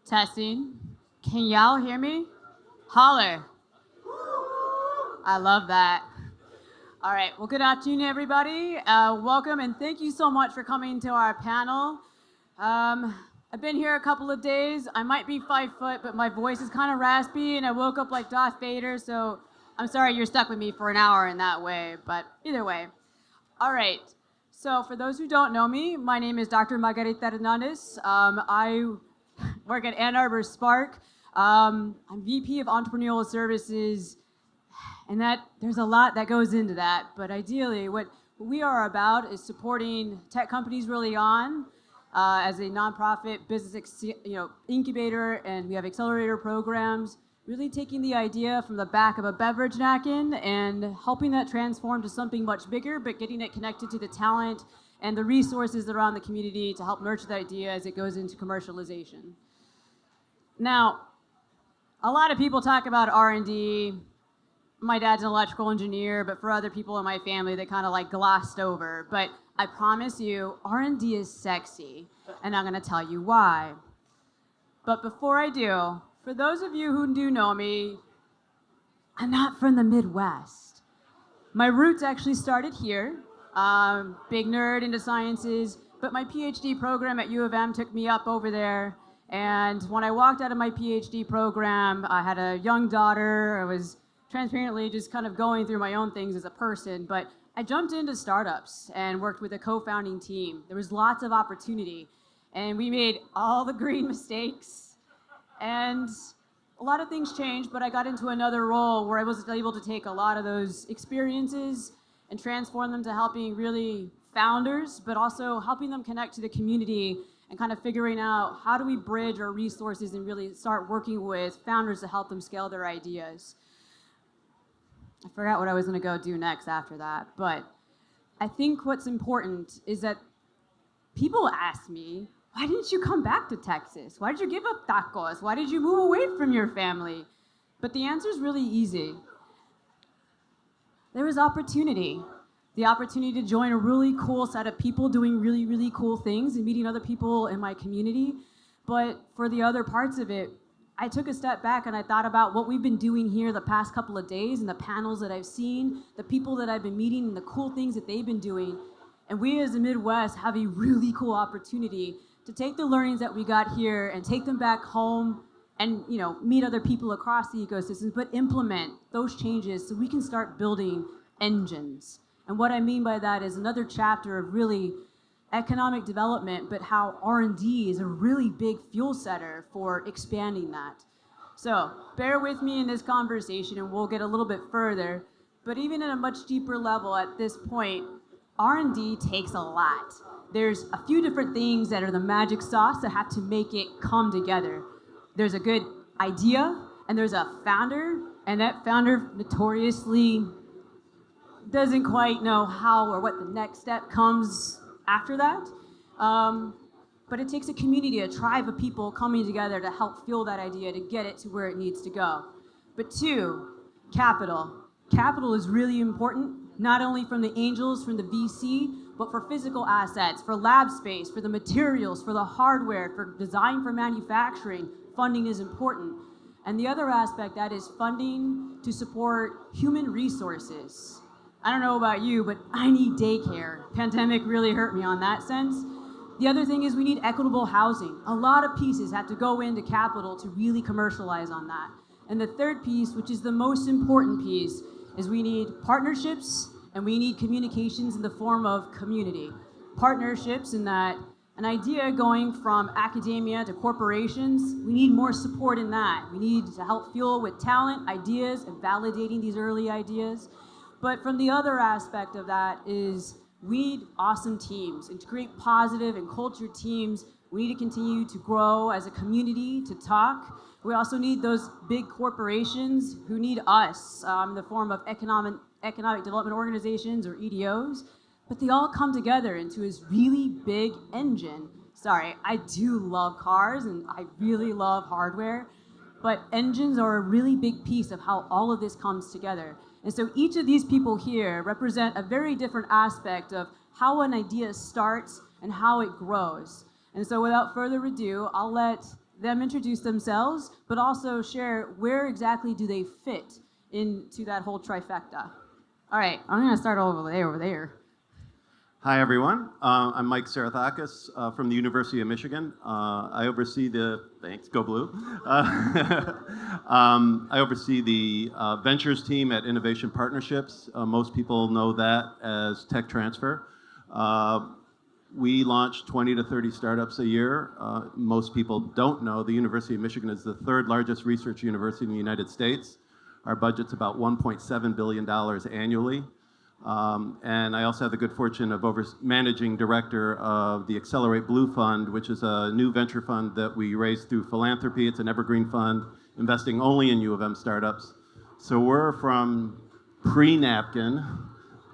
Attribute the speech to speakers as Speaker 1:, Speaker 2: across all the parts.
Speaker 1: Testing. Can y'all hear me? Holler. I love that. All right. Well, good afternoon, everybody. Welcome and thank you so much for coming to our panel. I've been here a couple of days. I might be 5 foot, but my voice is kind of raspy, and I woke up like Darth Vader, so I'm sorry you're stuck with me for an hour in that way. But either way. All right. So for those who don't know me, my name is Dr. Margarita Hernandez. I work at Ann Arbor Spark. I'm VP of Entrepreneurial Services, and there's a lot that goes into that. But ideally, what we are about is supporting tech companies really on as a nonprofit business incubator, and we have accelerator programs, really taking the idea from the back of a beverage napkin and helping that transform to something much bigger, but getting it connected to the talent and the resources around the community to help nurture that idea as it goes into commercialization. Now, a lot of people talk about R&D. My dad's an electrical engineer, but for other people in my family, they kind of like glossed over. But I promise you, R&D is sexy, and I'm going to tell you why. But before I do, for those of you who do know me, I'm not from the Midwest. My roots actually started here. Big nerd into sciences, but my PhD program at U of M took me up over there. And when I walked out of my PhD program, I had a young daughter. I was transparently just kind of going through my own things as a person, but I jumped into startups and worked with a co-founding team. There was lots of opportunity, and we made all the green mistakes. And a lot of things changed, but I got into another role where I was able to take a lot of those experiences and transform them to helping really founders, but also helping them connect to the community and kind of figuring out how do we bridge our resources and really start working with founders to help them scale their ideas. I forgot what I was going to go do next after that, but I think what's important is that people ask me, why didn't you come back to Texas? Why did you give up tacos? Why did you move away from your family? But the answer is really easy. There was opportunity. The opportunity to join a really cool set of people doing really, really cool things and meeting other people in my community. But for the other parts of it, I took a step back and I thought about what we've been doing here the past couple of days and the panels that I've seen, the people that I've been meeting and the cool things that they've been doing. And we as the Midwest have a really cool opportunity to take the learnings that we got here and take them back home and meet other people across the ecosystems, but implement those changes so we can start building engines. And what I mean by that is another chapter of really economic development, but how R&D is a really big fuel setter for expanding that. So bear with me in this conversation and we'll get a little bit further, but even at a much deeper level at this point, R&D takes a lot. There's a few different things that are the magic sauce that have to make it come together. There's a good idea, and there's a founder, and that founder notoriously doesn't quite know how or what the next step comes after that. But it takes a community, a tribe of people coming together to help fuel that idea to get it to where it needs to go. But two, capital. Capital is really important, not only from the angels, from the VC, but for physical assets, for lab space, for the materials, for the hardware, for design, for manufacturing. Funding is important. And the other aspect, that is funding to support human resources. I don't know about you, but I need daycare. Pandemic really hurt me on that sense. The other thing is we need equitable housing. A lot of pieces have to go into capital to really commercialize on that. And the third piece, which is the most important piece, is we need partnerships and we need communications in the form of community. Partnerships in that an idea going from academia to corporations, we need more support in that. We need to help fuel with talent, ideas, and validating these early ideas. But from the other aspect of that is we need awesome teams. And to create positive and cultured teams, we need to continue to grow as a community, to talk. We also need those big corporations who need us in the form of economic development organizations or EDOs. But they all come together into this really big engine. Sorry, I do love cars and I really love hardware, but engines are a really big piece of how all of this comes together. And so each of these people here represent a very different aspect of how an idea starts and how it grows. And so without further ado, I'll let them introduce themselves, but also share where exactly do they fit into that whole trifecta. All right, I'm going to start over there.
Speaker 2: Hi, everyone. I'm Mike Sarathakis from the University of Michigan. I oversee thanks, go blue. I oversee the ventures team at Innovation Partnerships. Most people know that as tech transfer. We launch 20 to 30 startups a year. Most people don't know the University of Michigan is the third largest research university in the United States. Our budget's about $1.7 billion annually. And I also have the good fortune of managing director of the Accelerate Blue Fund, which is a new venture fund that we raise through philanthropy. It's an evergreen fund investing only in U of M startups. So we're from pre-napkin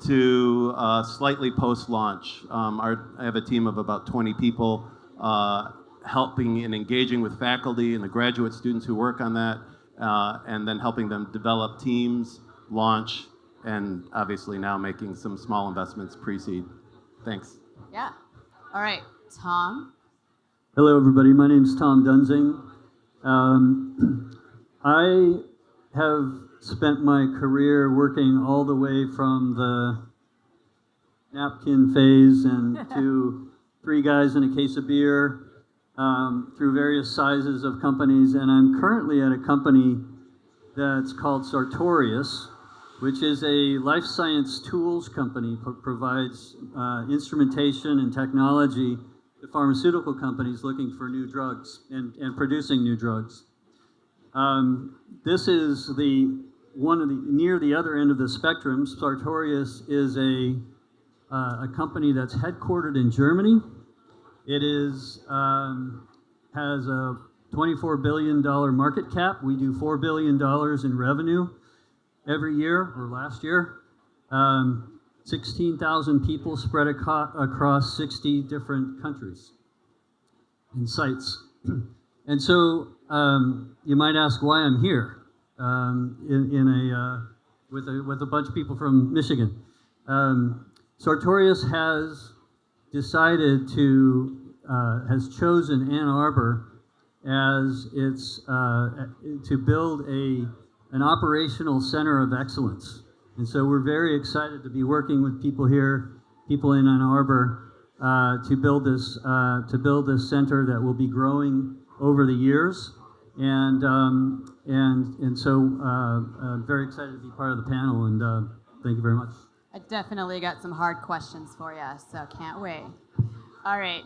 Speaker 2: to slightly post-launch. I have a team of about 20 people helping and engaging with faculty and the graduate students who work on that, and then helping them develop teams, launch, and obviously now making some small investments pre-seed. Thanks.
Speaker 1: Yeah. All right, Tom.
Speaker 3: Hello, everybody. My name's Tom Dunzing. I have spent my career working all the way from the napkin phase and to 3 guys and a case of beer, through various sizes of companies, and I'm currently at a company that's called Sartorius, which is a life science tools company, provides instrumentation and technology to pharmaceutical companies looking for new drugs and producing new drugs. This is near the other end of the spectrum. Sartorius is a company that's headquartered in Germany. It has a $24 billion market cap. We do $4 billion in revenue every year, or last year. 16,000 people spread across 60 different countries and sites. And so you might ask why I'm here with a bunch of people from Michigan. Sartorius has decided has chosen Ann Arbor as its to build an operational center of excellence. And so we're very excited to be working with people in Ann Arbor, to build this center that will be growing over the years. And so I'm very excited to be part of the panel, and thank you very much.
Speaker 1: I definitely got some hard questions for you, so can't wait. All right,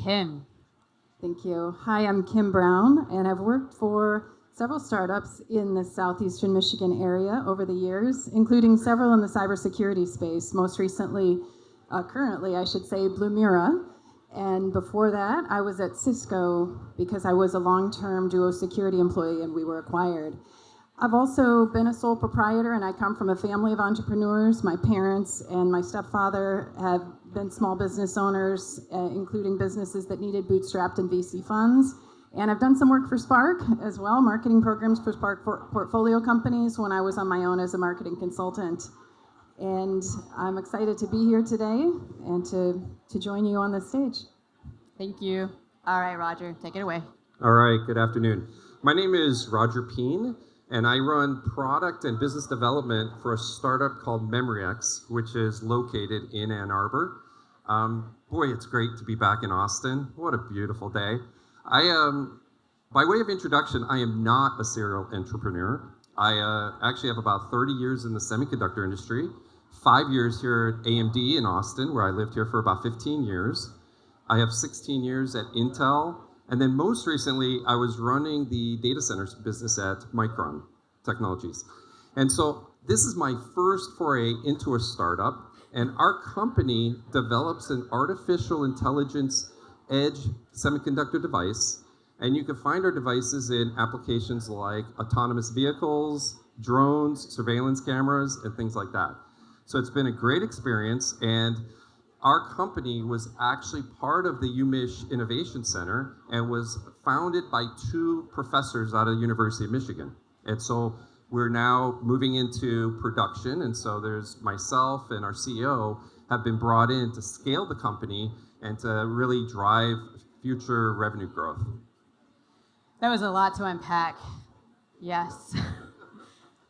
Speaker 1: Kim.
Speaker 4: Thank you. Hi, I'm Kim Brown, and I've worked for several startups in the southeastern Michigan area over the years, including several in the cybersecurity space. Most recently, currently, I should say, Blumira. And before that, I was at Cisco because I was a long-term Duo security employee and we were acquired. I've also been a sole proprietor, and I come from a family of entrepreneurs. My parents and my stepfather have been small business owners, including businesses that needed bootstrapped and VC funds. And I've done some work for Spark as well, marketing programs for Spark portfolio companies when I was on my own as a marketing consultant. And I'm excited to be here today and to join you on this stage.
Speaker 1: Thank you. All right, Roger, take it away.
Speaker 5: All right, good afternoon. My name is Roger Peen, and I run product and business development for a startup called MemoryX, which is located in Ann Arbor. Boy, it's great to be back in Austin. What a beautiful day. By way of introduction, I am not a serial entrepreneur. I actually have about 30 years in the semiconductor industry, 5 years here at AMD in Austin, where I lived here for about 15 years. I have 16 years at Intel, and then most recently, I was running the data centers business at Micron Technologies. And so this is my first foray into a startup, and our company develops an artificial intelligence edge semiconductor device, and you can find our devices in applications like autonomous vehicles, drones, surveillance cameras, and things like that. So it's been a great experience, and our company was actually part of the UMich Innovation Center and was founded by 2 professors out of the University of Michigan. And so we're now moving into production, and so there's myself and our CEO have been brought in to scale the company and to really drive future revenue growth.
Speaker 1: That was a lot to unpack. Yes.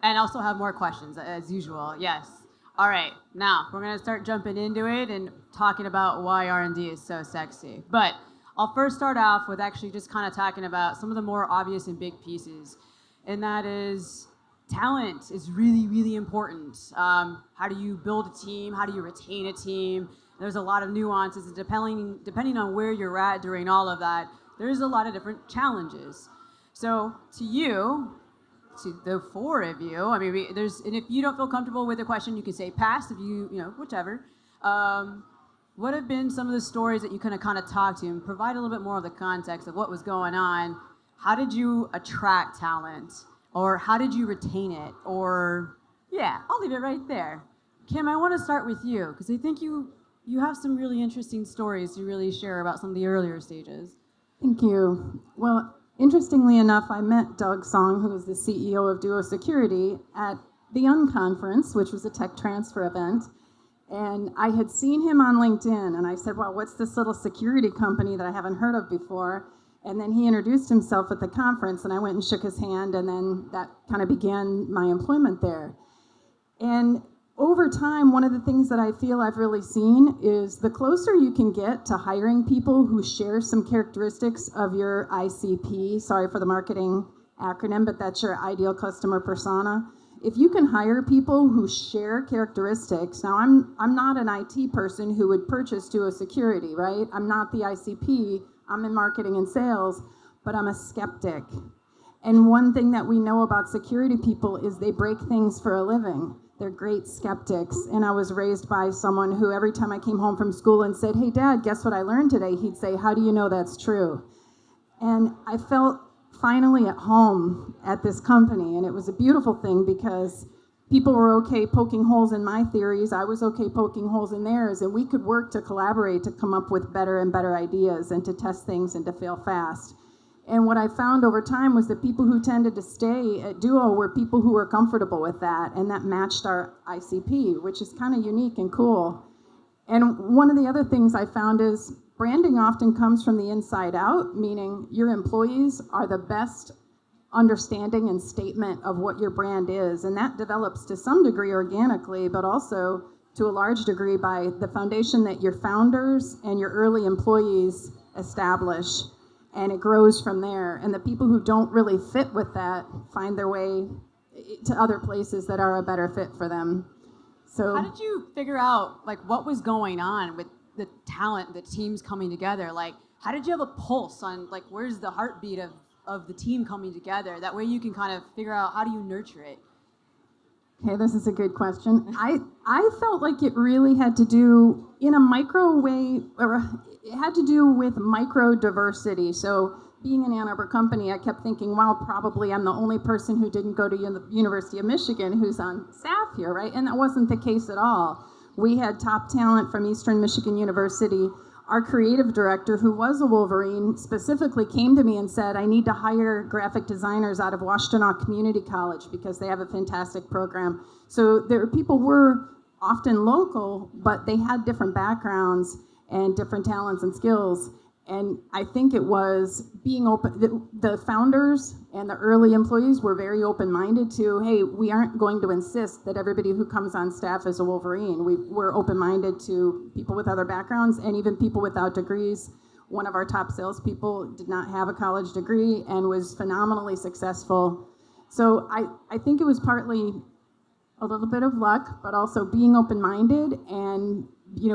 Speaker 1: And also have more questions, as usual. Yes. All right. Now, we're going to start jumping into it and talking about why R&D is so sexy. But I'll first start off with actually just kind of talking about some of the more obvious and big pieces. And that is talent is really, really important. How do you build a team? How do you retain a team? There's a lot of nuances. Depending on where you're at during all of that, there's a lot of different challenges. So to you, to the four of you, I mean, and if you don't feel comfortable with the question, you can say pass. If you know, whichever. What have been some of the stories that you kind of talk to and provide a little bit more of the context of what was going on? How did you attract talent, or how did you retain it? Or yeah, I'll leave it right there. Kim, I want to start with you because I think you have some really interesting stories to really share about some of the earlier stages.
Speaker 4: Thank you. Well, interestingly enough, I met Doug Song, who is the CEO of Duo Security, at the Unconference, which was a tech transfer event. And I had seen him on LinkedIn, and I said, well, what's this little security company that I haven't heard of before? And then he introduced himself at the conference, and I went and shook his hand, and then that kind of began my employment there. And over time, one of the things that I feel I've really seen is the closer you can get to hiring people who share some characteristics of your ICP, sorry for the marketing acronym, but that's your ideal customer persona. If you can hire people who share characteristics, now I'm not an IT person who would purchase Duo Security, right? I'm not the ICP, I'm in marketing and sales, but I'm a skeptic. And one thing that we know about security people is they break things for a living. They're great skeptics. And I was raised by someone who every time I came home from school and said, hey, Dad, guess what I learned today? He'd say, how do you know that's true? And I felt finally at home at this company. And it was a beautiful thing because people were okay poking holes in my theories. I was okay poking holes in theirs. And we could work to collaborate to come up with better and better ideas and to test things and to fail fast. And what I found over time was that people who tended to stay at Duo were people who were comfortable with that, and that matched our ICP, which is kind of unique and cool. And one of the other things I found is branding often comes from the inside out, meaning your employees are the best understanding and statement of what your brand is, and that develops to some degree organically, but also to a large degree by the foundation that your founders and your early employees establish. And it grows from there. And the people who don't really fit with that find their way to other places that are a better fit for them. So
Speaker 1: how did you figure out like what was going on with the talent, the teams coming together? Like, how did you have a pulse on like where's the heartbeat of the team coming together? That way you can kind of figure out how do you nurture it.
Speaker 4: Okay, this is a good question. I felt like it really had to do in a micro way, or it had to do with micro diversity. So being an Ann Arbor company, I kept thinking, wow, probably I'm the only person who didn't go to the University of Michigan who's on staff here, right? And that wasn't the case at all. We had top talent from Eastern Michigan University. Our creative director, who was a Wolverine, specifically came to me and said, I need to hire graphic designers out of Washtenaw Community College because they have a fantastic program. So people were often local, but they had different backgrounds and different talents and skills. And I think it was being open. The founders and the early employees were very open-minded to, hey, we aren't going to insist that everybody who comes on staff is a Wolverine. We're open-minded to people with other backgrounds and even people without degrees. One of our top salespeople did not have a college degree and was phenomenally successful. So I think it was partly a little bit of luck, but also being open-minded and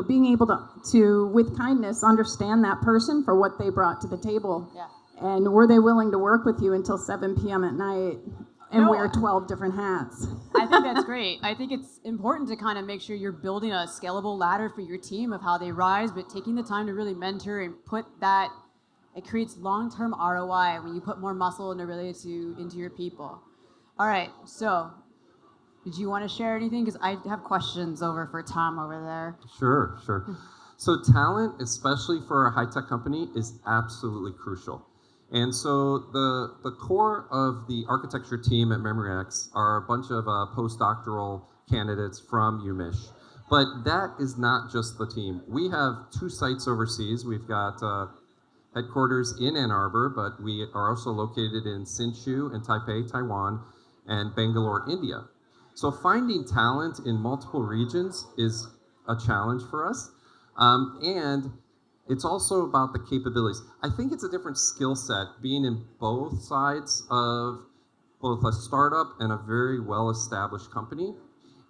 Speaker 4: being able to, with kindness, understand that person for what they brought to the table.
Speaker 1: Yeah.
Speaker 4: And were they willing to work with you until 7 p.m. at night and wear 12 different hats?
Speaker 1: I think that's great. I think it's important to kind of make sure you're building a scalable ladder for your team of how they rise, but taking the time to really mentor and put that, it creates long-term ROI when you put more muscle into your people. All right, so did you want to share anything? Because I have questions over for Tom over there.
Speaker 5: Sure. So talent, especially for a high-tech company, is absolutely crucial. And so the core of the architecture team at MemoryX are a bunch of postdoctoral candidates from UMich. But that is not just the team. We have 2 sites overseas. We've got headquarters in Ann Arbor, but we are also located in Hsinchu and Taipei, Taiwan, and Bangalore, India. So finding talent in multiple regions is a challenge for us. And it's also about the capabilities. I think it's a different skill set being in both sides of both a startup and a very well-established company.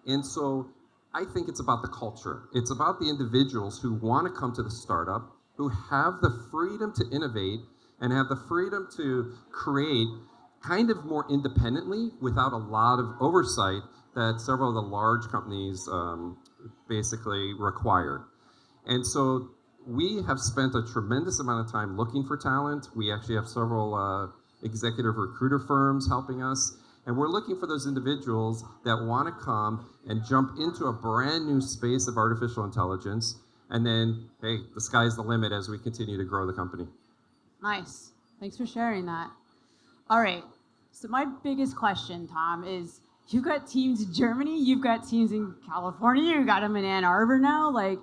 Speaker 5: And so I think it's about the culture. It's about the individuals who want to come to the startup, who have the freedom to innovate and have the freedom to create kind of more independently without a lot of oversight that several of the large companies basically require. And so we have spent a tremendous amount of time looking for talent. We actually have several executive recruiter firms helping us. And we're looking for those individuals that want to come and jump into a brand new space of artificial intelligence. And then, hey, the sky's the limit as we continue to grow the company.
Speaker 1: Nice. Thanks for sharing that. All right. So my biggest question, Tom, is you've got teams in Germany, you've got teams in California, you've got them in Ann Arbor now. Like,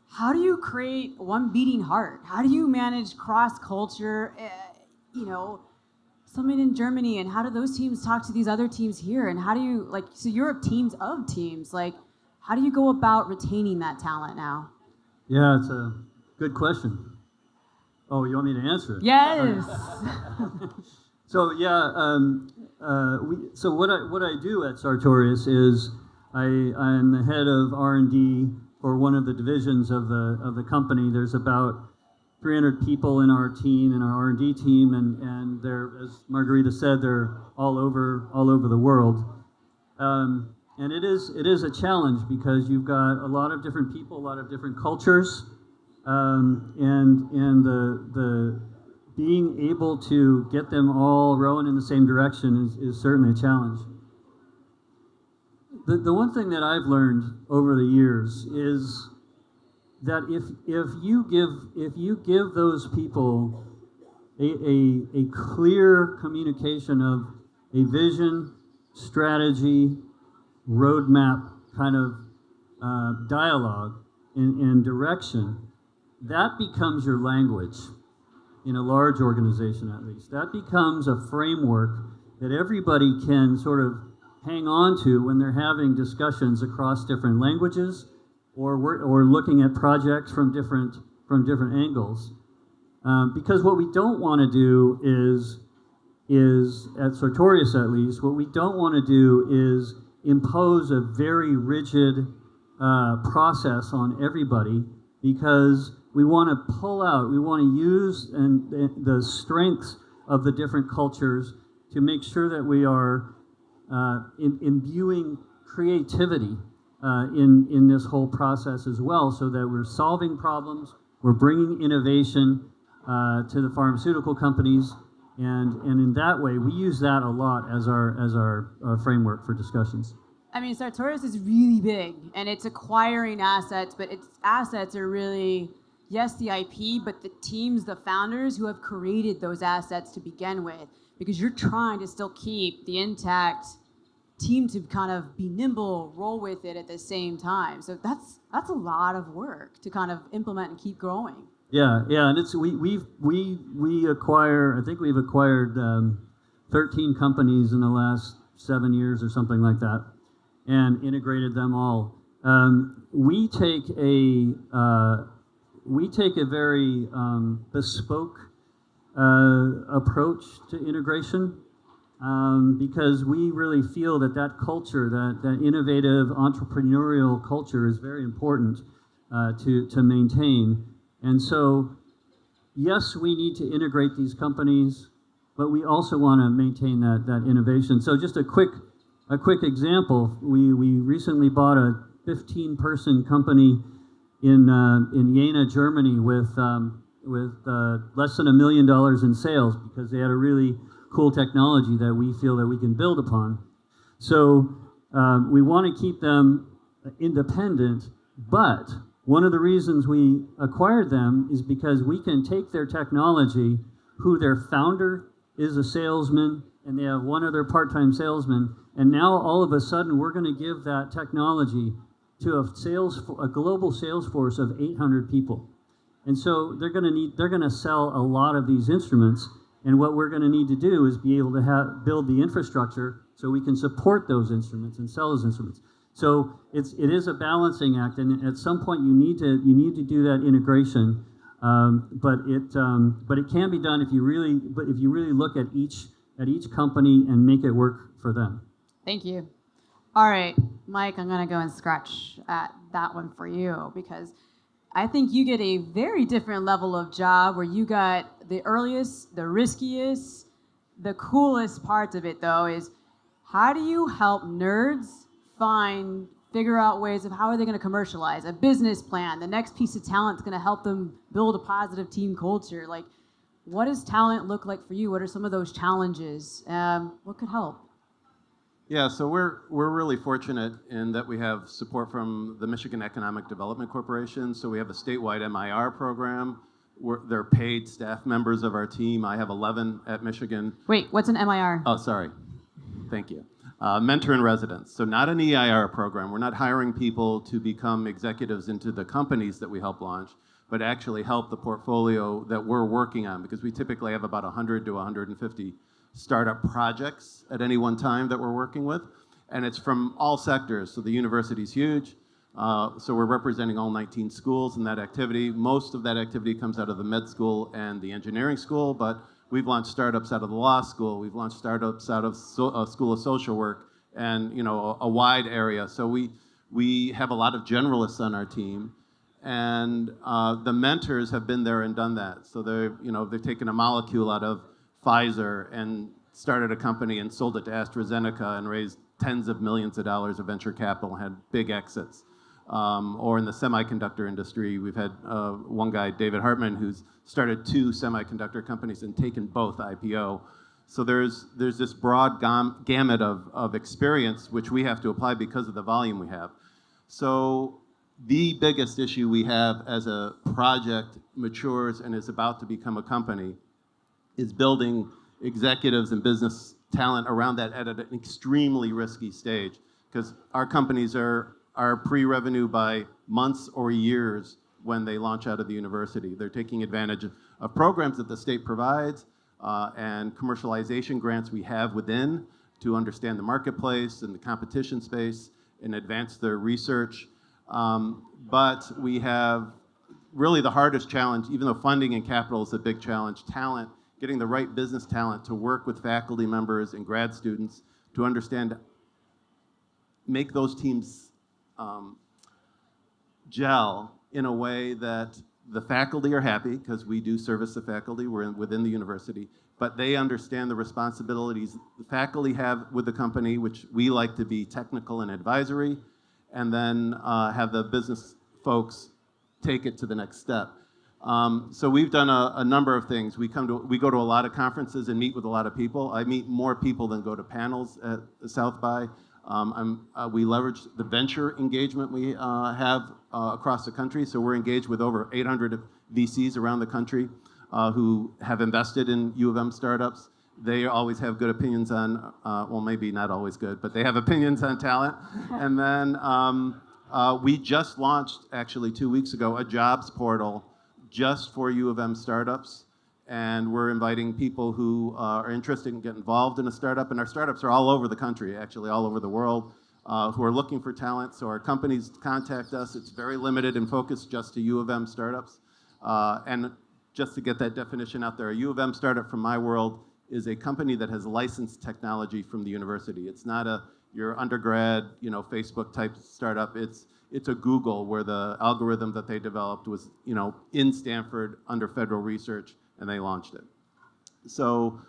Speaker 1: how do you create one beating heart? How do you manage cross-culture, something in Germany, and how do those teams talk to these other teams here? And how do you, so you're teams of teams. Like, how do you go about retaining that talent now?
Speaker 3: Yeah, it's a good question. Oh, you want me to answer it?
Speaker 1: Yes.
Speaker 3: So yeah, so what I do at Sartorius is I'm the head of R&D for one of the divisions of the company. There's about 300 people in our team, in our R&D team, and they're, as Margarita said, they're all over the world. And it is a challenge because you've got a lot of different people, a lot of different cultures, and the being able to get them all rowing in the same direction is certainly a challenge. The one thing that I've learned over the years is that if you give those people a clear communication of a vision, strategy, roadmap kind of dialogue and direction, that becomes your language. In a large organization, at least, that becomes a framework that everybody can sort of hang on to when they're having discussions across different languages, or looking at projects from different angles. Because what we don't want to do is at Sartorius, at least, what we don't want to do is impose a very rigid process on everybody, because we want to pull out, we want to use the strengths of the different cultures to make sure that we are imbuing creativity in this whole process as well, so that we're solving problems, we're bringing innovation to the pharmaceutical companies, and in that way, we use that a lot as our framework for discussions.
Speaker 1: I mean, Sartorius is really big, and it's acquiring assets, but its assets are really, yes, the IP, but the teams, the founders who have created those assets to begin with, because you're trying to still keep the intact team to kind of be nimble, roll with it at the same time. So that's a lot of work to kind of implement and keep growing.
Speaker 3: Yeah, and it's we acquire. I think we've acquired 13 companies in the last 7 years or something like that, and integrated them all. We take a very bespoke approach to integration, because we really feel that culture, that innovative entrepreneurial culture, is very important to maintain. And so, yes, we need to integrate these companies, but we also want to maintain that innovation. So just a quick example, we recently bought a 15-person company in Jena, Germany, with less than $1 million in sales, because they had a really cool technology that we feel that we can build upon. So we want to keep them independent, but one of the reasons we acquired them is because we can take their technology, who their founder is a salesman, and they have one other part-time salesman, and now all of a sudden we're going to give that technology to a global sales force of 800 people. And so they're going to sell a lot of these instruments. And what we're going to need to do is be able to build the infrastructure so we can support those instruments and sell those instruments. So it is a balancing act, and at some point you need to do that integration. But it can be done if you really look at each company and make it work for them.
Speaker 1: Thank you. All right, Mike, I'm going to go and scratch at that one for you because I think you get a very different level of job where you got the earliest, the riskiest, the coolest parts of it, though, is how do you help nerds figure out ways of how are they going to commercialize a business plan? The next piece of talent is going to help them build a positive team culture. Like, what does talent look like for you? What are some of those challenges? What could help?
Speaker 2: Yeah, so we're really fortunate in that we have support from the Michigan Economic Development Corporation. So we have a statewide MIR program. They're paid staff members of our team. I have 11 at Michigan.
Speaker 1: Wait, what's an MIR?
Speaker 2: Oh, sorry. Thank you. Mentor in residence. So not an EIR program. We're not hiring people to become executives into the companies that we help launch, but actually help the portfolio that we're working on, because we typically have about 100 to 150 startup projects at any one time that we're working with. And it's from all sectors. So the university's huge. So we're representing all 19 schools in that activity. Most of that activity comes out of the med school and the engineering school, but we've launched startups out of the law school. We've launched startups out of School of Social Work and a wide area. So we have a lot of generalists on our team. And the mentors have been there and done that. So they've taken a molecule out of Pfizer and started a company and sold it to AstraZeneca and raised tens of millions of dollars of venture capital and had big exits. Or in the semiconductor industry, we've had one guy, David Hartman, who's started 2 semiconductor companies and taken both IPO. So there's this broad gamut of experience which we have to apply because of the volume we have. So the biggest issue we have as a project matures and is about to become a company is building executives and business talent around that at an extremely risky stage, because our companies are pre-revenue by months or years when they launch out of the university. They're taking advantage of programs that the state provides and commercialization grants we have within to understand the marketplace and the competition space and advance their research. But we have really the hardest challenge, even though funding and capital is a big challenge, talent, getting the right business talent to work with faculty members and grad students to understand, make those teams gel in a way that the faculty are happy, because we do service the faculty, we're within the university, but they understand the responsibilities the faculty have with the company, which we like to be technical and advisory, and then have the business folks take it to the next step. So we've done a number of things. We go to a lot of conferences and meet with a lot of people. I meet more people than go to panels at South by. We leverage the venture engagement we have across the country. So we're engaged with over 800 VCs around the country who have invested in U of M startups. They always have good opinions on, well, maybe not always good, but they have opinions on talent. And then we just launched, actually 2 weeks ago, a jobs portal just for U of M startups. And we're inviting people who are interested in getting involved in a startup. And our startups are all over the country, actually, all over the world, who are looking for talent. So our companies contact us. It's very limited and focused just to U of M startups. And just to get that definition out there, a U of M startup from my world is a company that has licensed technology from the university. It's not your undergrad, Facebook type startup. It's a Google, where the algorithm that they developed was, in Stanford under federal research, and they launched it. So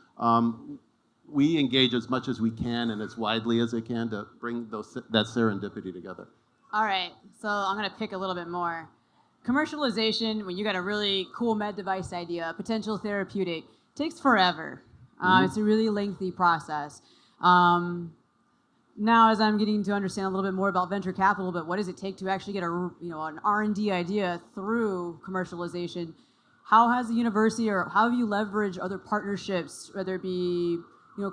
Speaker 2: we engage as much as we can and as widely as we can to bring that serendipity together.
Speaker 1: All right, so I'm going to pick a little bit more. Commercialization, when you got a really cool med device idea, a potential therapeutic, takes forever. It's a really lengthy process. Now, as I'm getting to understand a little bit more about venture capital, but what does it take to actually get an R&D idea through commercialization? How has the university, or how have you leveraged other partnerships, whether it be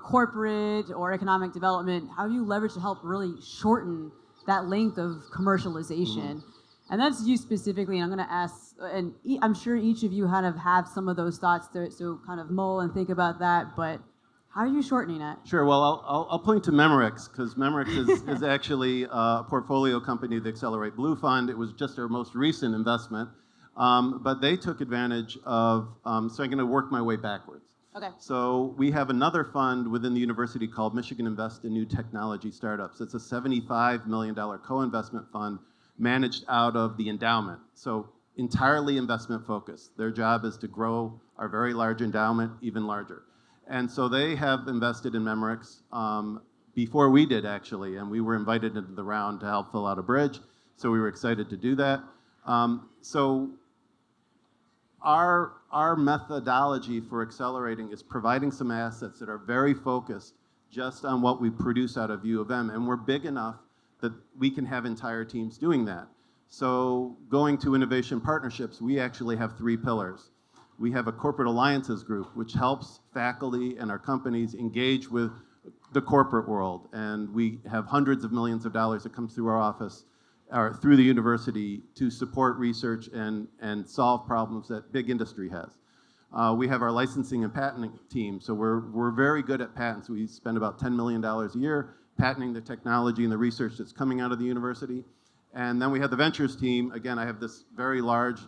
Speaker 1: corporate or economic development? How have you leveraged to help really shorten that length of commercialization? And that's you specifically. And I'm going to ask, and I'm sure each of you kind of have some of those thoughts, so kind of mull and think about that. But how are you shortening it?
Speaker 2: Sure. Well, I'll point to Memorex because Memorex is actually a portfolio company of the Accelerate Blue Fund. It was just our most recent investment, but they took advantage of. So I'm going to work my way backwards.
Speaker 1: Okay.
Speaker 2: So we have another fund within the university called Michigan Invest in New Technology Startups. It's a $75 million co-investment fund managed out of the endowment. So entirely investment focused. Their job is to grow our very large endowment even larger. And so they have invested in Memorex before we did, actually, and we were invited into the round to help fill out a bridge. So we were excited to do that. So our methodology for accelerating is providing some assets that are very focused just on what we produce out of U of M, and we're big enough that we can have entire teams doing that. So going to innovation partnerships, we actually have 3 pillars. We have a corporate alliances group, which helps faculty and our companies engage with the corporate world. And we have hundreds of millions of dollars that comes through our office or through the university to support research and solve problems that big industry has. We have our licensing and patenting team. So we're very good at patents. We spend about $10 million a year patenting the technology and the research that's coming out of the university. And then we have the ventures team. Again, I have this very large,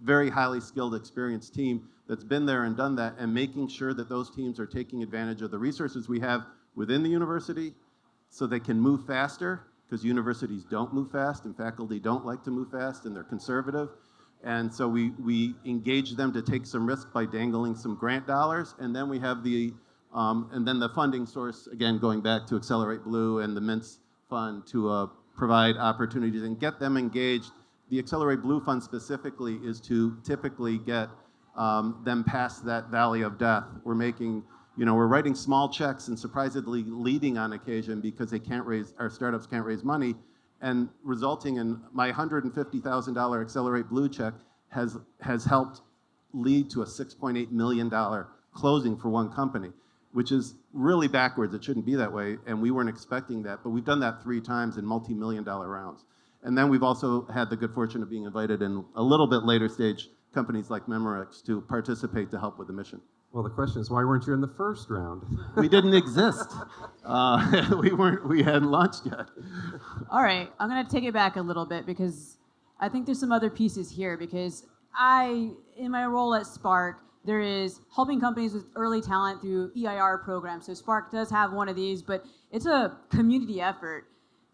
Speaker 2: very highly skilled, experienced team that's been there and done that, and making sure that those teams are taking advantage of the resources we have within the university so they can move faster, because universities don't move fast and faculty don't like to move fast and they're conservative. And so we engage them to take some risk by dangling some grant dollars. And then we have and then the funding source, again, going back to Accelerate Blue and the Mints Fund to provide opportunities and get them engaged. The Accelerate Blue Fund specifically is to typically get them past that valley of death. We're writing small checks and surprisingly leading on occasion because our startups can't raise money, and resulting in my $150,000 Accelerate Blue check has helped lead to a $6.8 million closing for one company, which is really backwards. It shouldn't be that way, and we weren't expecting that, but we've done that 3 times in multi-million-dollar rounds. And then we've also had the good fortune of being invited in a little bit later stage companies like Memorex to participate to help with the mission.
Speaker 5: Well, the question is, why weren't you in the first round?
Speaker 2: We didn't exist. We hadn't launched yet.
Speaker 1: All right, I'm going to take it back a little bit because I think there's some other pieces here, because in my role at Spark, there is helping companies with early talent through EIR programs. So Spark does have one of these, but it's a community effort.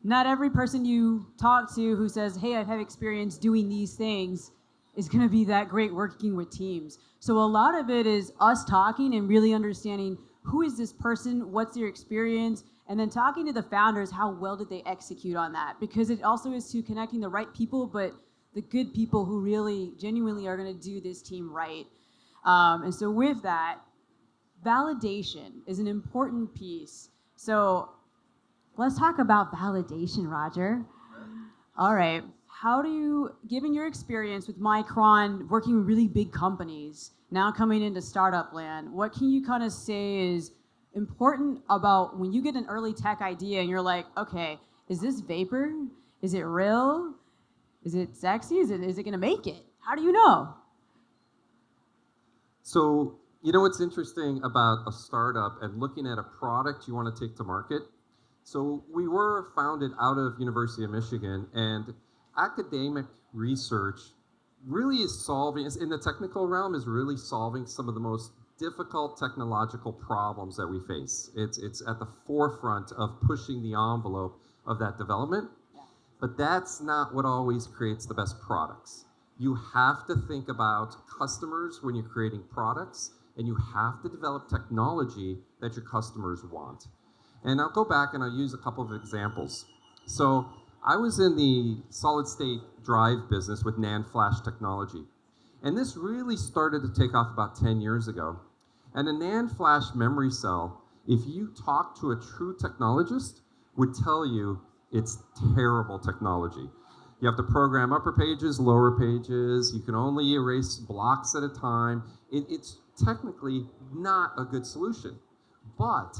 Speaker 1: Not every person you talk to who says, hey, I have experience doing these things is going to be that great working with teams. So a lot of it is us talking and really understanding who is this person, what's their experience, and then talking to the founders, how well did they execute on that? Because it also is to connecting the right people, but the good people who really genuinely are going to do this team right. And so with that, validation is an important piece. So let's talk about validation, Roger. All right. How do you, given your experience with Micron, working with really big companies, now coming into startup land, what can you kind of say is important about when you get an early tech idea and you're like, okay, is this vapor? Is it real? Is it sexy? Is it going to make it? How do you know?
Speaker 5: So, you know what's interesting about a startup and looking at a product you want to take to market? So we were founded out of University of Michigan, and academic research really is solving, in the technical realm, is really solving some of the most difficult technological problems that we face. It's at the forefront of pushing the envelope of that development, but that's not what always creates the best products. You have to think about customers when you're creating products, and you have to develop technology that your customers want. And I'll go back and I'll use a couple of examples. So I was in the solid state drive business with NAND flash technology. And this really started to take off about 10 years ago. And a NAND flash memory cell, if you talk to a true technologist, would tell you it's terrible technology. You have to program upper pages, lower pages. You can only erase blocks at a time. It's technically not a good solution. But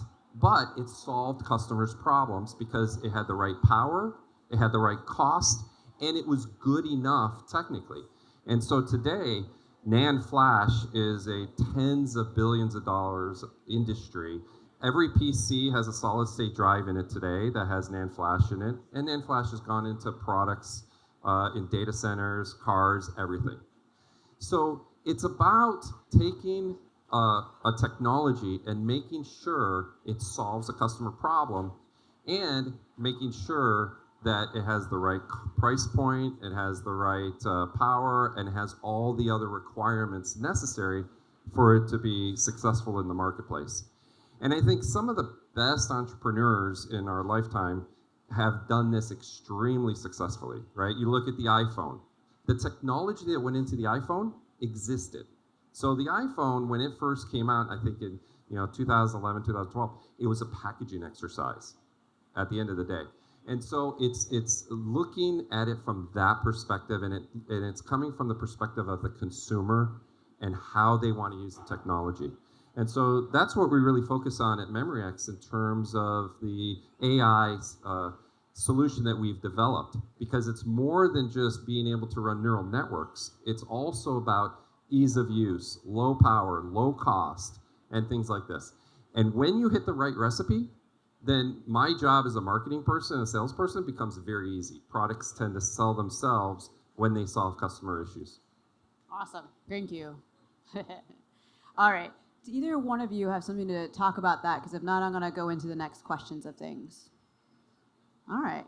Speaker 5: it solved customers' problems because it had the right power, it had the right cost, and it was good enough technically. And so today, NAND flash is a tens of billions of dollars industry. Every PC has a solid state drive in it today that has NAND flash in it, and NAND flash has gone into products in data centers, cars, everything. So it's about taking a technology and making sure it solves a customer problem and making sure that it has the right price point, it has the right power, and it has all the other requirements necessary for it to be successful in the marketplace. And I think some of the best entrepreneurs in our lifetime have done this extremely successfully, right? You look at the iPhone. The technology that went into the iPhone existed. So the iPhone, when it first came out, I think in 2011, 2012, it was a packaging exercise at the end of the day. And so it's looking at it from that perspective, and it's coming from the perspective of the consumer and how they want to use the technology. And so that's what we really focus on at MemoryX in terms of the AI solution that we've developed, because it's more than just being able to run neural networks. It's also about ease of use, low power, low cost, and things like this. And when you hit the right recipe, then my job as a marketing person, a salesperson, becomes very easy. Products tend to sell themselves when they solve customer issues.
Speaker 1: Awesome. Thank you. All right. Do either one of you have something to talk about that? Because if not, I'm going to go into the next questions of things. All right.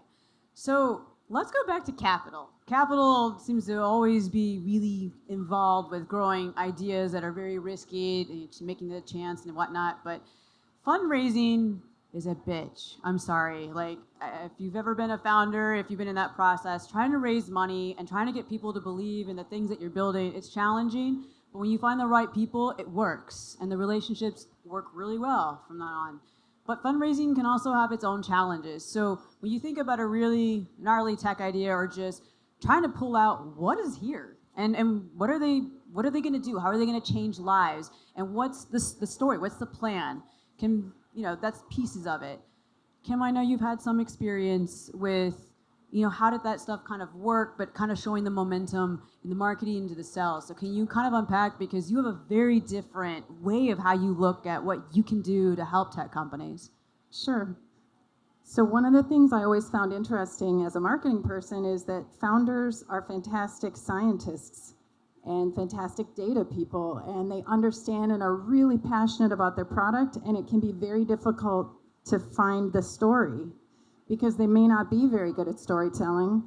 Speaker 1: So let's go back to capital. Capital seems to always be really involved with growing ideas that are very risky, making the chance and whatnot. But fundraising is a bitch. I'm sorry. Like, if you've ever been a founder, if you've been in that process, trying to raise money and trying to get people to believe in the things that you're building, it's challenging. But when you find the right people, it works. And the relationships work really well from that on. But fundraising can also have its own challenges. So when you think about a really gnarly tech idea or just trying to pull out what is here and what are they going to do? How are they going to change lives? And what's the story? What's the plan? That's pieces of it. Kim, I know you've had some experience with, how did that stuff kind of work, but kind of showing the momentum in the marketing to the sales. So can you kind of unpack, because you have a very different way of how you look at what you can do to help tech companies?
Speaker 4: Sure. So one of the things I always found interesting as a marketing person is that founders are fantastic scientists and fantastic data people, and they understand and are really passionate about their product, and it can be very difficult to find the story because they may not be very good at storytelling,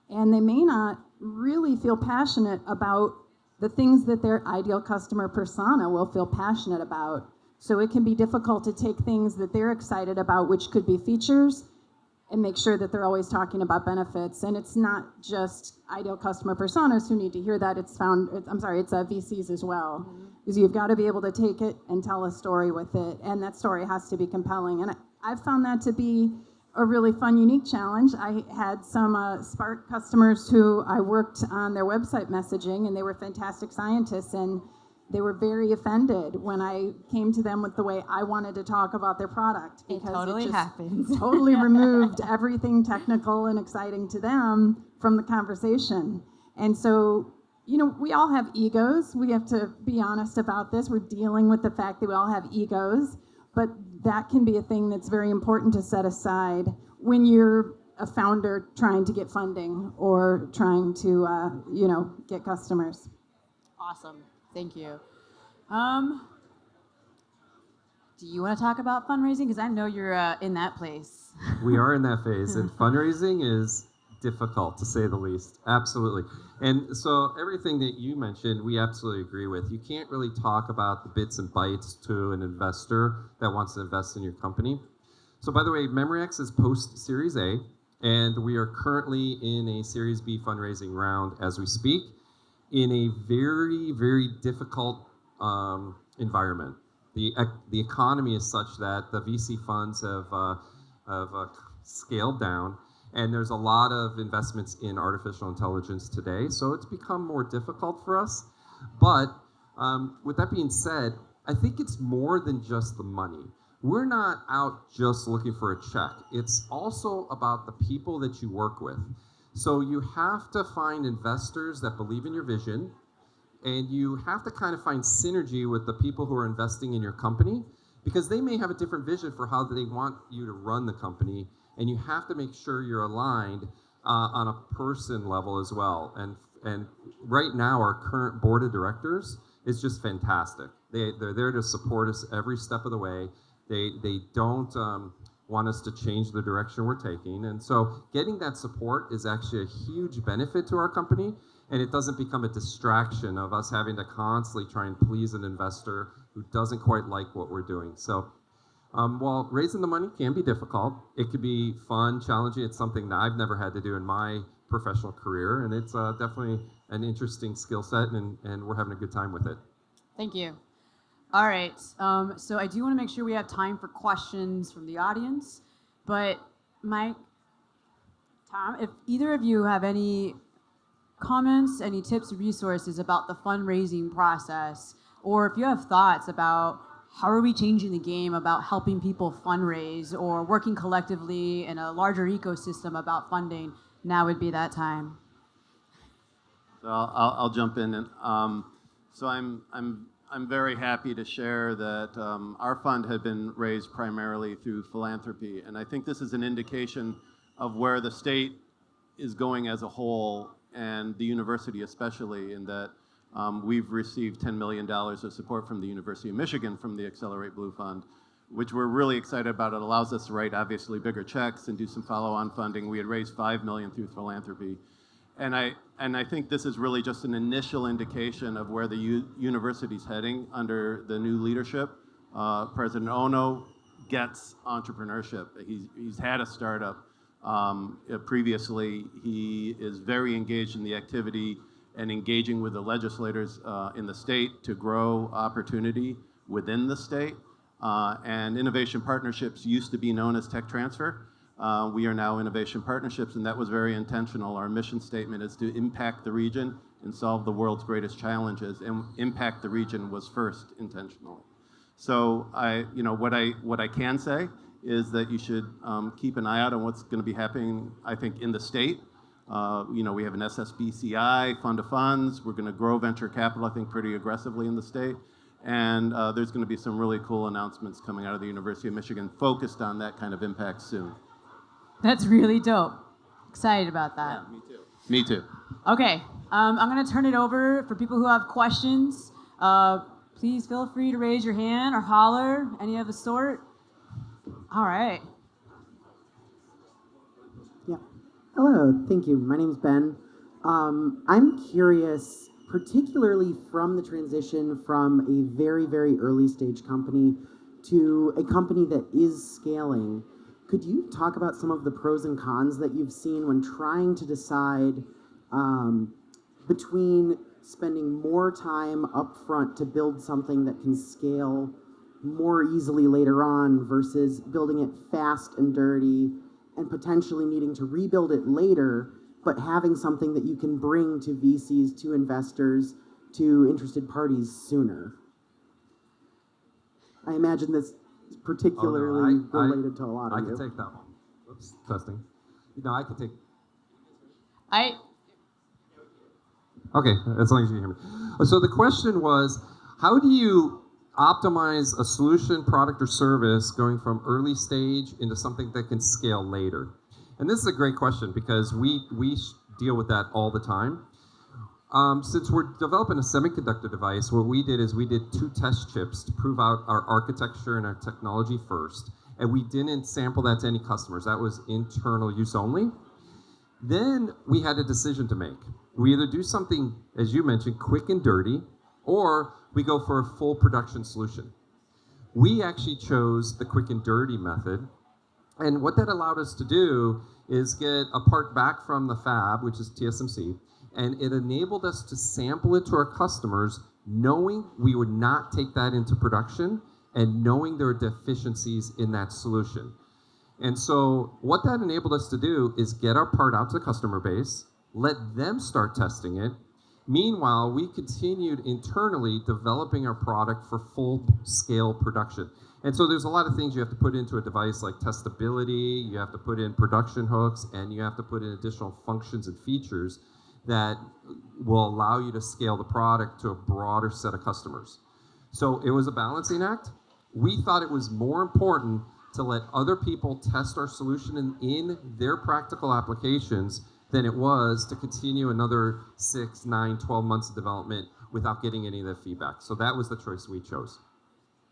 Speaker 4: and they may not really feel passionate about the things that their ideal customer persona will feel passionate about. So it can be difficult to take things that they're excited about, which could be features, and make sure that they're always talking about benefits. And it's not just ideal customer personas who need to hear that. It's VCs as well. Because you've got to be able to take it and tell a story with it. And that story has to be compelling. And I've found that to be a really fun, unique challenge. I had some Spark customers who I worked on their website messaging, and they were fantastic scientists. And they were very offended when I came to them with the way I wanted to talk about their product, because
Speaker 1: it totally happens.
Speaker 4: Totally removed everything technical and exciting to them from the conversation. And so, we all have egos. We have to be honest about this. We're dealing with the fact that we all have egos, but that can be a thing that's very important to set aside when you're a founder trying to get funding or trying to, get customers.
Speaker 1: Awesome. Thank you. Do you want to talk about fundraising? Because I know you're in that place.
Speaker 5: We are in that phase, and fundraising is difficult, to say the least. Absolutely. And so everything that you mentioned, we absolutely agree with. You can't really talk about the bits and bytes to an investor that wants to invest in your company. So by the way, MemoryX is post-Series A, and we are currently in a Series B fundraising round as we speak, in a very, very difficult environment. The economy is such that the VC funds have scaled down, and there's a lot of investments in artificial intelligence today, so it's become more difficult for us. But with that being said, I think it's more than just the money. We're not out just looking for a check. It's also about the people that you work with. So you have to find investors that believe in your vision, and you have to kind of find synergy with the people who are investing in your company, because they may have a different vision for how they want you to run the company, and you have to make sure you're aligned on a person level as well. And right now, our current board of directors is just fantastic. They're there to support us every step of the way. They don't want us to change the direction we're taking. And so getting that support is actually a huge benefit to our company, and it doesn't become a distraction of us having to constantly try and please an investor who doesn't quite like what we're doing. So while raising the money can be difficult, it could be fun, challenging. It's something that I've never had to do in my professional career, and it's definitely an interesting skill set, and we're having a good time with it.
Speaker 1: Thank you. All right. So I do want to make sure we have time for questions from the audience. But Mike, Tom, if either of you have any comments, any tips or resources about the fundraising process, or if you have thoughts about how are we changing the game about helping people fundraise or working collectively in a larger ecosystem about funding, now would be that time.
Speaker 2: So I'll jump in, and so I'm very happy to share that our fund had been raised primarily through philanthropy, and I think this is an indication of where the state is going as a whole, and the university especially, in that we've received $10 million of support from the University of Michigan from the Accelerate Blue Fund, which we're really excited about. It allows us to write obviously bigger checks and do some follow-on funding. We had raised $5 million through philanthropy. And I think this is really just an initial indication of where the university's heading under the new leadership. President Ono gets entrepreneurship. He's had a startup previously. He is very engaged in the activity and engaging with the legislators in the state to grow opportunity within the state. And innovation partnerships used to be known as tech transfer. We are now innovation partnerships, and that was very intentional. Our mission statement is to impact the region and solve the world's greatest challenges, and impact the region was first intentionally. So what I can say is that you should keep an eye out on what's going to be happening, I think, in the state. We have an SSBCI, fund of funds. We're going to grow venture capital, I think, pretty aggressively in the state. And there's going to be some really cool announcements coming out of the University of Michigan focused on that kind of impact soon.
Speaker 1: That's really dope. Excited about that.
Speaker 2: Yeah, me too. Me too.
Speaker 1: Okay, I'm going to turn it over for people who have questions. Please feel free to raise your hand or holler, any of the sort. All right.
Speaker 6: Yeah. Hello, thank you. My name's Ben. I'm curious, particularly from the transition from a very, very early stage company to a company that is scaling. Could you talk about some of the pros and cons that you've seen when trying to decide between spending more time up front to build something that can scale more easily later on versus building it fast and dirty and potentially needing to rebuild it later, but having something that you can bring to VCs, to investors, to interested parties sooner? I imagine this is particularly related to a lot of you.
Speaker 5: I can take that one. Oops, testing. No, I can take. Okay, as long as you hear me. So the question was, how do you optimize a solution, product, or service going from early stage into something that can scale later? And this is a great question because we deal with that all the time. Since we're developing a semiconductor device, what we did is we did 2 test chips to prove out our architecture and our technology first, and we didn't sample that to any customers. That was internal use only. Then we had a decision to make. We either do something, as you mentioned, quick and dirty, or we go for a full production solution. We actually chose the quick and dirty method, and what that allowed us to do is get a part back from the fab, which is TSMC, and it enabled us to sample it to our customers, knowing we would not take that into production and knowing there are deficiencies in that solution. And so what that enabled us to do is get our part out to the customer base, let them start testing it, Meanwhile, we continued internally developing our product for full-scale production. And so there's a lot of things you have to put into a device like testability, you have to put in production hooks, and you have to put in additional functions and features that will allow you to scale the product to a broader set of customers. So it was a balancing act. We thought it was more important to let other people test our solution in their practical applications than it was to continue another 6, 9, 12 months of development without getting any of the feedback. So that was the choice we chose.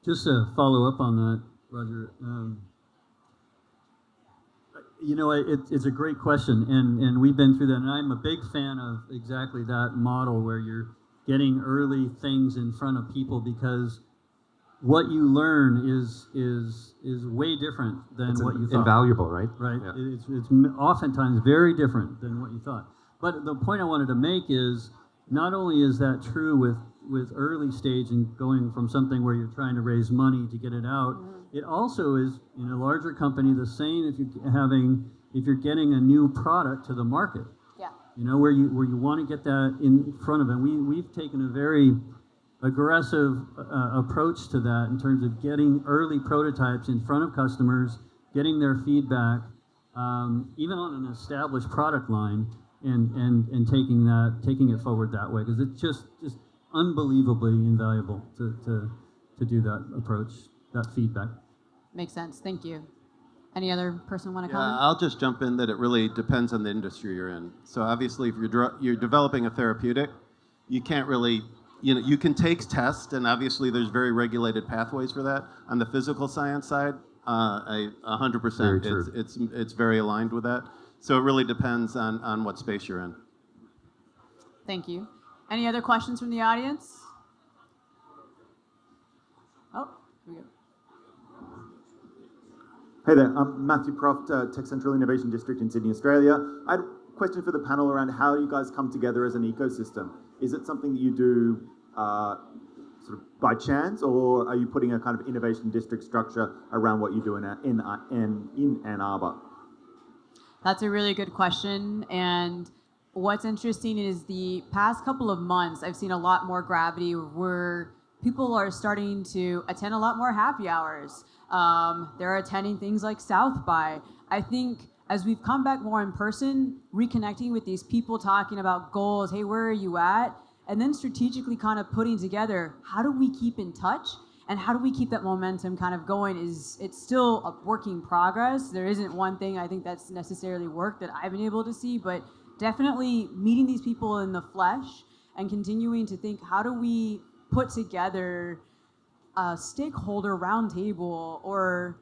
Speaker 3: Just to follow up on that, Roger, it's a great question, and we've been through that, and I'm a big fan of exactly that model where you're getting early things in front of people, because what you learn is way different than what you thought.
Speaker 5: Invaluable, right?
Speaker 3: Right.
Speaker 5: Yeah.
Speaker 3: It's oftentimes very different than what you thought. But the point I wanted to make is not only is that true with early stage and going from something where you're trying to raise money to get it out, it also is in a larger company the same if you're getting a new product to the market.
Speaker 1: Yeah.
Speaker 3: Where you want to get that in front of them. We've taken a very aggressive approach to that in terms of getting early prototypes in front of customers, getting their feedback, even on an established product line, and taking it forward that way, because it's just unbelievably invaluable to do that approach, that feedback.
Speaker 1: Makes sense. Thank you. Any other person want to
Speaker 2: Yeah,
Speaker 1: comment?
Speaker 2: I'll just jump in that it really depends on the industry you're in. So obviously, if you're developing a therapeutic, you can't really, you can take tests, and obviously there's very regulated pathways for that. On the physical science side, 100%,
Speaker 5: Very true.
Speaker 2: it's very aligned with that. So it really depends on what space you're in.
Speaker 1: Thank you. Any other questions from the audience? Oh, here we go.
Speaker 7: Hey there, I'm Matthew Proft, Tech Central Innovation District in Sydney, Australia. I had a question for the panel around how you guys come together as an ecosystem. Is it something that you do sort of by chance, or are you putting a kind of innovation district structure around what you do in Ann Arbor?
Speaker 1: That's a really good question. And what's interesting is the past couple of months, I've seen a lot more gravity where people are starting to attend a lot more happy hours. They're attending things like South by. I think as we've come back more in person, reconnecting with these people, talking about goals, hey, where are you at? And then strategically kind of putting together, how do we keep in touch? And how do we keep that momentum kind of going? It's still a work in progress. There isn't one thing I think that's necessarily worked that I've been able to see, but definitely meeting these people in the flesh and continuing to think, how do we put together a stakeholder roundtable, or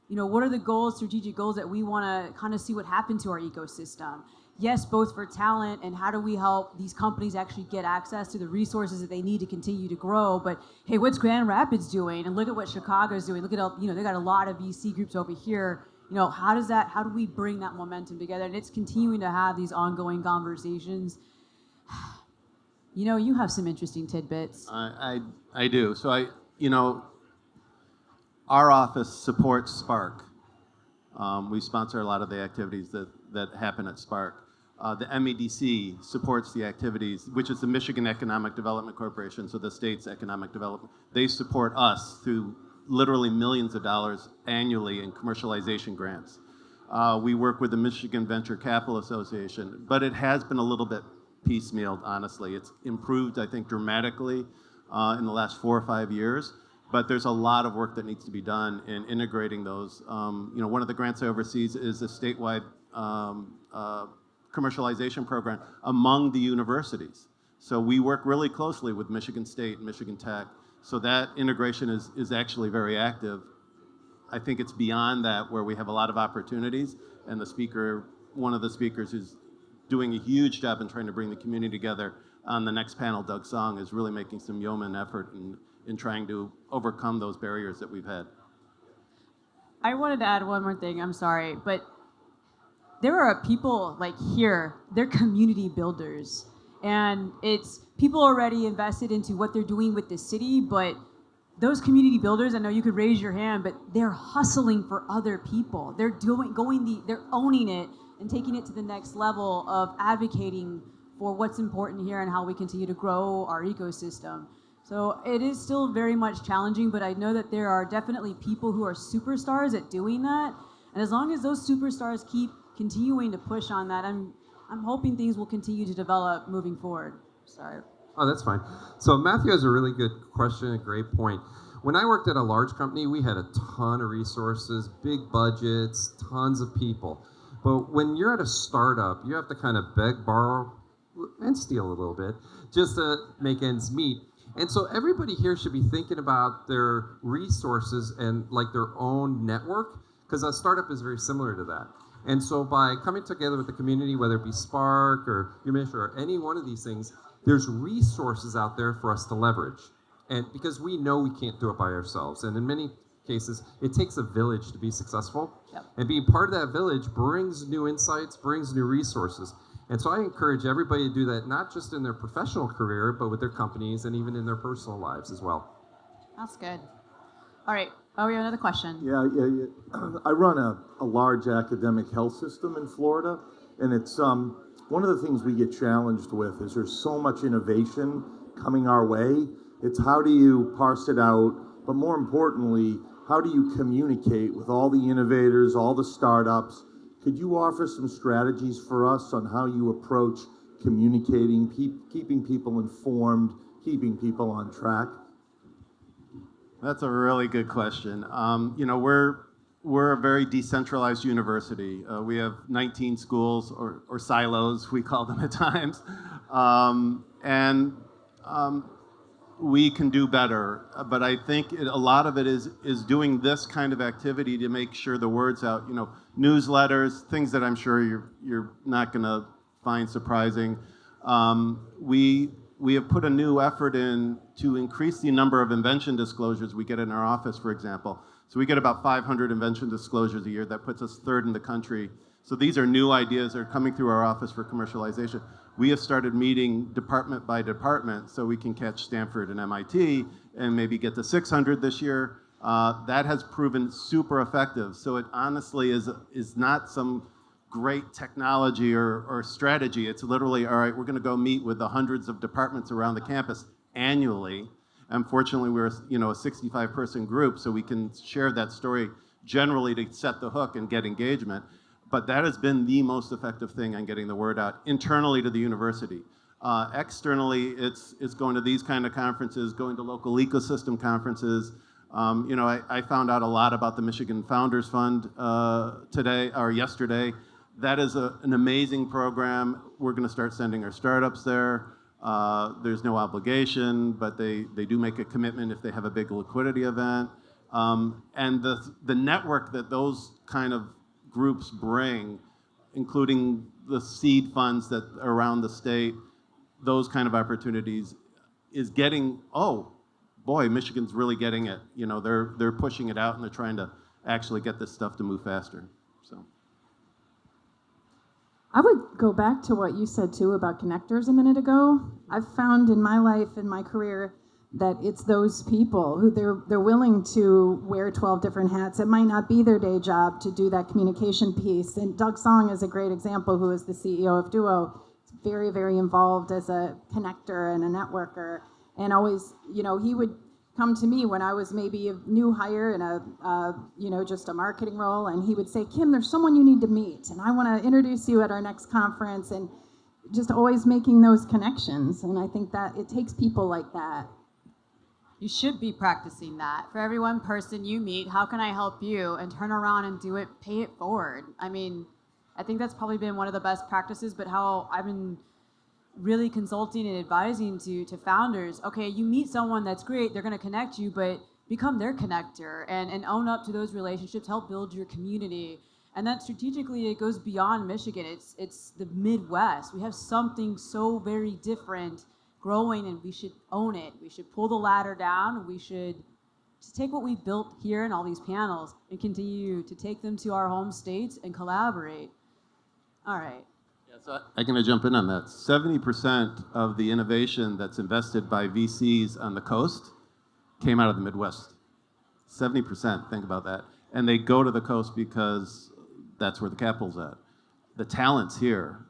Speaker 1: what are the goals, strategic goals that we want to kind of see what happened to our ecosystem? Yes, both for talent and how do we help these companies actually get access to the resources that they need to continue to grow. But hey, what's Grand Rapids doing? And look at what Chicago's doing. Look at all, they got a lot of VC groups over here. How do we bring that momentum together? And it's continuing to have these ongoing conversations. You have some interesting tidbits.
Speaker 2: I do. So our office supports Spark. We sponsor a lot of the activities that happen at Spark. The MEDC supports the activities, which is the Michigan Economic Development Corporation, so the state's economic development. They support us through literally millions of dollars annually in commercialization grants. We work with the Michigan Venture Capital Association, but it has been a little bit piecemealed, honestly. It's improved, I think, dramatically in the last 4 or 5 years. But there's a lot of work that needs to be done in integrating those. One of the grants I oversee is a statewide commercialization program among the universities. So we work really closely with Michigan State and Michigan Tech. So that integration is actually very active. I think it's beyond that where we have a lot of opportunities. And one of the speakers who's doing a huge job in trying to bring the community together on the next panel, Doug Song, is really making some yeoman effort in trying to overcome those barriers that we've had.
Speaker 1: I wanted to add one more thing, I'm sorry, but there are people like here, they're community builders. And it's people already invested into what they're doing with the city, but those community builders, I know you could raise your hand, but they're hustling for other people. They're owning it and taking it to the next level of advocating for what's important here and how we continue to grow our ecosystem. So it is still very much challenging, but I know that there are definitely people who are superstars at doing that. And as long as those superstars keep continuing to push on that, I'm hoping things will continue to develop moving forward. Sorry.
Speaker 5: Oh, that's fine. So Matthew has a really good question, a great point. When I worked at a large company, we had a ton of resources, big budgets, tons of people. But when you're at a startup, you have to kind of beg, borrow, and steal a little bit just to make ends meet. And so everybody here should be thinking about their resources and like their own network, because a startup is very similar to that. And so by coming together with the community, whether it be Spark or Umish or any one of these things, there's resources out there for us to leverage. And because we know we can't do it by ourselves. And in many cases, it takes a village to be successful.
Speaker 1: Yep.
Speaker 5: And being part of that village brings new insights, brings new resources. And so I encourage everybody to do that, not just in their professional career, but with their companies and even in their personal lives as well.
Speaker 1: That's good. All right. Oh, we have another question.
Speaker 8: Yeah. I run a large academic health system in Florida, and it's one of the things we get challenged with is there's so much innovation coming our way. It's how do you parse it out, but more importantly, how do you communicate with all the innovators, all the startups? Could you offer some strategies for us on how you approach communicating, keeping people informed, keeping people on track?
Speaker 2: That's a really good question. We're a very decentralized university. We have 19 schools or silos, we call them at times, and we can do better. But I think a lot of it is doing this kind of activity to make sure the word's out. Newsletters, things that I'm sure you're not going to find surprising. We have put a new effort in to increase the number of invention disclosures we get in our office, for example. So we get about 500 invention disclosures a year. That puts us third in the country. So these are new ideas that are coming through our office for commercialization. We have started meeting department by department so we can catch Stanford and MIT and maybe get to 600 this year. That has proven super effective. So it honestly is not some great technology or strategy. It's literally, all right, we're going to go meet with the hundreds of departments around the campus annually. Unfortunately, we're a 65-person group, so we can share that story generally to set the hook and get engagement. But that has been the most effective thing on getting the word out internally to the university. Externally, it's going to these kind of conferences, going to local ecosystem conferences. I found out a lot about the Michigan Founders Fund yesterday. That is an amazing program. We're going to start sending our startups there. There's no obligation, but they do make a commitment if they have a big liquidity event. And the network that those kind of groups bring, including the seed funds that are around the state, those kind of opportunities, is getting, oh boy, Michigan's really getting it. They're pushing it out and they're trying to actually get this stuff to move faster. So.
Speaker 4: I would go back to what you said too about connectors a minute ago. I've found in my life, in my career, that it's those people who they're willing to wear 12 different hats. It might not be their day job to do that communication piece. And Doug Song is a great example, who is the CEO of Duo. He's very, very involved as a connector and a networker. And always, he would come to me when I was maybe a new hire in just a marketing role, and he would say, Kim, there's someone you need to meet, and I want to introduce you at our next conference, and just always making those connections. And I think that it takes people like that.
Speaker 1: You should be practicing that. For every one person you meet, how can I help you? And turn around and do it, pay it forward. I mean, I think that's probably been one of the best practices, but how I've been really consulting and advising to founders. Okay, you meet someone that's great, they're going to connect you, but become their connector and own up to those relationships, help build your community. And that strategically, it goes beyond Michigan. It's the Midwest. We have something so very different growing, and we should own it. We should pull the ladder down. We should just take what we've built here in all these panels and continue to take them to our home states and collaborate. All right.
Speaker 2: So I'm going to jump in on that. 70% of the innovation that's invested by VCs on the coast came out of the Midwest. 70%, think about that. And they go to the coast because that's where the capital's at. The talent's here.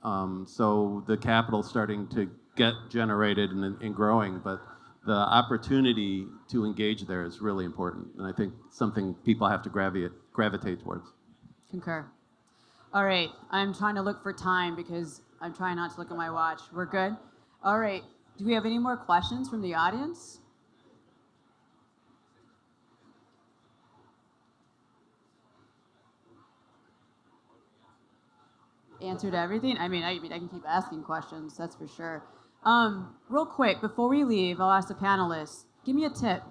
Speaker 2: So the capital's starting to get generated and growing, but the opportunity to engage there is really important, and I think something people have to gravitate towards.
Speaker 1: Concur. All right, I'm trying to look for time because I'm trying not to look at my watch. We're good? All right, do we have any more questions from the audience? Answered everything? I mean, I can keep asking questions, that's for sure. Real quick, before we leave, I'll ask the panelists, give me a tip.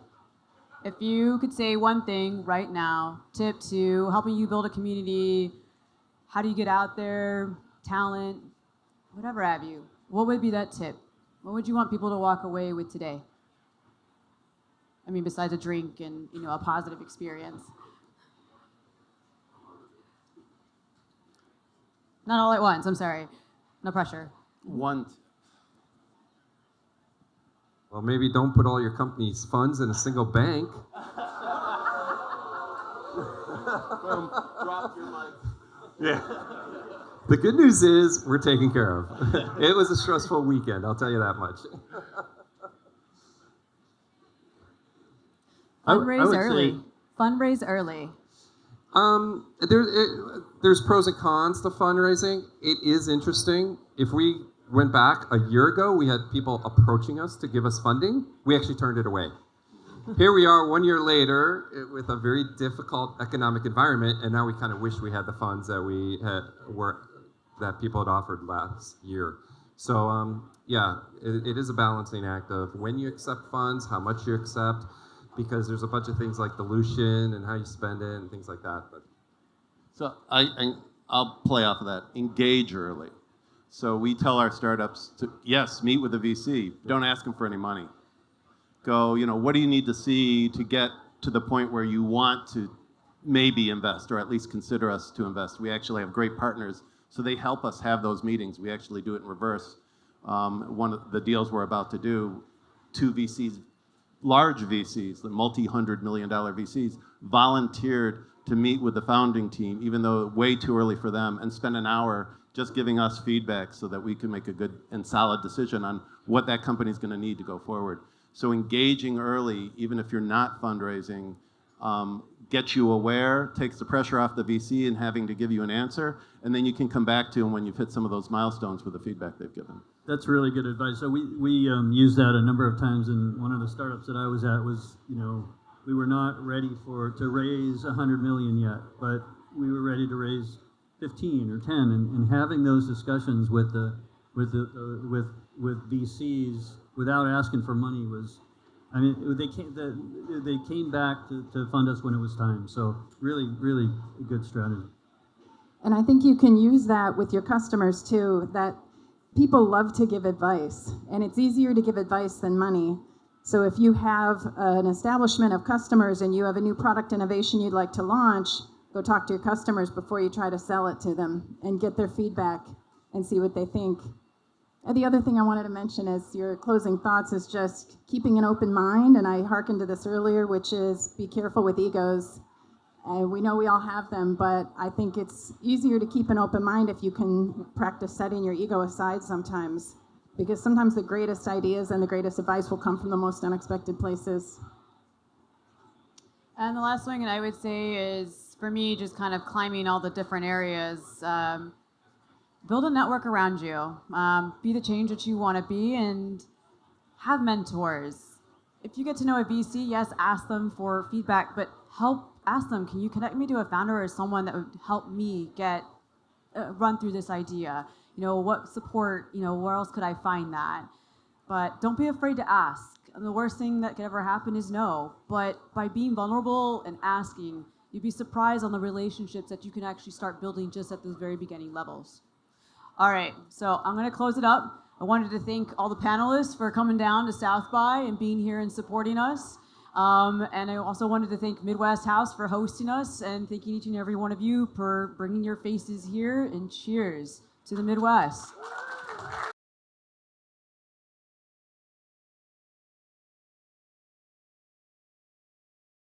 Speaker 1: If you could say one thing right now, tip to helping you build a community, how do you get out there, talent, whatever have you, what would be that tip? What would you want people to walk away with today? I mean, besides a drink and, a positive experience. Not all at once, I'm sorry. No pressure.
Speaker 5: Well, maybe don't put all your company's funds in a single bank.
Speaker 2: Drop your mic.
Speaker 5: Yeah. The good news is we're taken care of. It was a stressful weekend, I'll tell you that much.
Speaker 1: Fundraise early. Fundraise early.
Speaker 5: There's pros and cons to fundraising. It is interesting. If we went back a year ago, we had people approaching us to give us funding. We actually turned it away. Here we are 1 year later with a very difficult economic environment, and now we kind of wish we had the funds that people had offered last year. So it is a balancing act of when you accept funds, how much you accept, because there's a bunch of things like dilution and how you spend it and things like that. But
Speaker 2: So I'll play off of that. Engage early. So we tell our startups to, yes, meet with a VC. Don't ask them for any money. Go, what do you need to see to get to the point where you want to maybe invest, or at least consider us to invest? We actually have great partners, so they help us have those meetings. We actually do it in reverse. One of the deals we're about to do, two VCs, large VCs, the multi-$100-million VCs, volunteered to meet with the founding team, even though way too early for them, and spend an hour just giving us feedback so that we can make a good and solid decision on what that company's going to need to go forward. So engaging early, even if you're not fundraising, gets you aware, takes the pressure off the VC and having to give you an answer, and then you can come back to them when you've hit some of those milestones with the feedback they've given.
Speaker 3: That's really good advice. So we used that a number of times, and one of the startups that I was at was, we were not ready to raise 100 million yet, but we were ready to raise 15 or 10, and having those discussions with VCs without asking for money was, they came back to fund us when it was time. So really, really a good strategy.
Speaker 4: And I think you can use that with your customers too, that people love to give advice, and it's easier to give advice than money. So if you have an establishment of customers and you have a new product innovation you'd like to launch, go talk to your customers before you try to sell it to them and get their feedback and see what they think. And the other thing I wanted to mention is your closing thoughts is just keeping an open mind, and I hearkened to this earlier, which is be careful with egos. We know we all have them, but I think it's easier to keep an open mind if you can practice setting your ego aside sometimes, because sometimes the greatest ideas and the greatest advice will come from the most unexpected places.
Speaker 1: And the last thing I would say is, for me, just kind of climbing all the different areas. Build a network around you. Be the change that you want to be, and have mentors. If you get to know a VC, yes, ask them for feedback, but ask them, can you connect me to a founder or someone that would help me run through this idea? What support, where else could I find that? But don't be afraid to ask. And the worst thing that could ever happen is no. But by being vulnerable and asking, you'd be surprised on the relationships that you can actually start building just at those very beginning levels. All right, so I'm going to close it up. I wanted to thank all the panelists for coming down to South by and being here and supporting us. And I also wanted to thank Midwest House for hosting us, and thanking each and every one of you for bringing your faces here, and cheers to the Midwest.